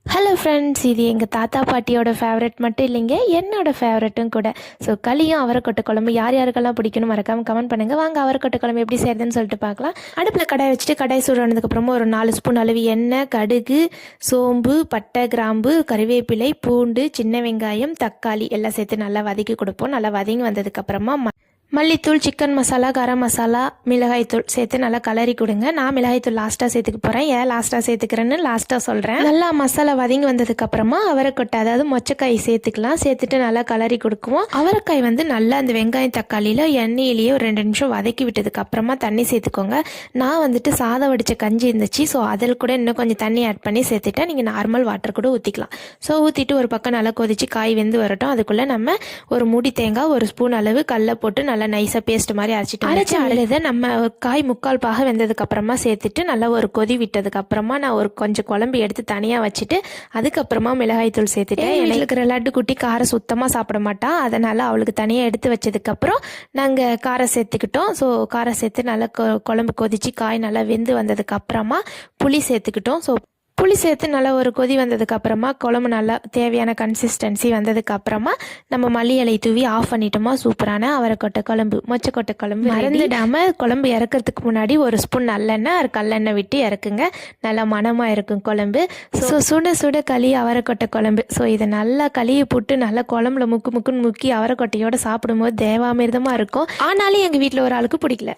Hello friends, இது எங்கள் தாத்தா பாட்டியோட ஃபேவரட் மட்டும் இல்லைங்க, என்னோட ஃபேவரட்டும் கூட. ஸோ களியும் அவரைக்கொட்டை குழம்பு யார் யாருக்கெல்லாம் பிடிக்குன்னு மறக்காமல் கமெண்ட் பண்ணுங்கள். வாங்க அவரைக்கொட்டை குழம்பு எப்படி செய்யறதுன்னு சொல்லிட்டு பார்க்கலாம். அடுப்பில் கடாய் வச்சுட்டு கடாய் சூடானதுக்கப்புறமா ஒரு 4 ஸ்பூன் அளவு எண்ணெய், கடுகு, சோம்பு, பட்டை, கிராம்பு, கறிவேப்பிலை, பூண்டு, சின்ன வெங்காயம், தக்காளி எல்லாம் சேர்த்து நல்லா வதக்கி கொடுப்போம். நல்லா வதங்கி வந்ததுக்கப்புறமா மல்லித்தூள், சிக்கன் மசாலா, கரம் மசாலா, மிளகாய்த்தூள் சேர்த்து நல்லா கலரி கொடுங்க. நான் மிளகாய்த்தூள் லாஸ்ட்டாக சேர்த்துக்க போகிறேன். ஏன் லாஸ்ட்டாக சேர்த்துக்கிறேன்னு லாஸ்ட்டாக சொல்கிறேன். நல்லா மசாலா வதங்கி வந்ததுக்கப்புறமா அவரைக்கொட்டை, அதாவது மொச்சக்காய் சேர்த்துக்கலாம். சேர்த்துட்டு நல்லா கலரி கொடுக்குவோம். அவரைக்காய் நல்லா அந்த வெங்காயம் தக்காளியில் எண்ணெயிலேயே ஒரு 2 நிமிஷம் வதக்கி விட்டதுக்கப்புறமா தண்ணி சேர்த்துக்கோங்க. நான் சாதம் வடித்த கஞ்சி இருந்துச்சு. ஸோ அதில் கூட இன்னும் கொஞ்சம் தண்ணி ஆட் பண்ணி சேர்த்துட்டேன். நீங்கள் நார்மல் வாட்டர் கூட ஊற்றிக்கலாம். ஸோ ஊற்றிட்டு ஒரு பக்கம் நல்லா கொதிச்சு காய் வெந்து வரட்டும். அதுக்குள்ளே நம்ம ஒரு மூடி தேங்காய், 1 ஸ்பூன் அளவு கடலை போட்டு நல்லா நைஸாக பேஸ்ட் மாதிரி அரைச்சி அழுத நம்ம காய் 3/4 பாக வெந்ததுக்கு அப்புறமா சேர்த்துட்டு நல்லா ஒரு கொதி விட்டதுக்கு அப்புறமா நான் ஒரு கொஞ்சம் குழம்பு எடுத்து தனியாக வச்சுட்டு அதுக்கப்புறமா மிளகாய்த்தூள் சேர்த்துட்டேன். எனக்கு இருக்கிற லட்டு குட்டி காரம் சுத்தமாக சாப்பிட மாட்டா, அதனால் அவளுக்கு தனியாக எடுத்து வச்சதுக்கப்புறம் நாங்கள் காரம் சேர்த்துக்கிட்டோம். ஸோ காரம் சேர்த்து நல்லா குழம்பு கொதிச்சு காய் நல்லா வெந்து வந்ததுக்கு அப்புறமா புளி சேர்த்துக்கிட்டோம். ஸோ புளி சேர்த்து நல்லா ஒரு கொதி வந்ததுக்கப்புறமா குழம்பு நல்லா தேவையான கன்சிஸ்டன்சி வந்ததுக்கப்புறமா நம்ம மல்லி இலை தூவி ஆஃப் பண்ணிட்டோமா சூப்பரான அவரைக்கொட்டை குழம்பு, மொச்சக்கொட்டை குழம்பு. மறந்துடாமல் குழம்பு இறக்கிறதுக்கு முன்னாடி 1 ஸ்பூன் நல்லெண்ணெய், ஒரு கல்லெண்ணெய் விட்டு இறக்குங்க. நல்லா மணமாக இருக்கும் குழம்பு. ஸோ சுட சுட களி அவரைக்கொட்டை குழம்பு. ஸோ இதை நல்லா களியை போட்டு நல்லா குழம்புல முக்குன்னு முக்கி அவரைக்கொட்டையோடு சாப்பிடும்போது தேவாமிர்தமாக இருக்கும். ஆனாலும் எங்கள் வீட்டில் ஒரு ஆளுக்கு பிடிக்கல.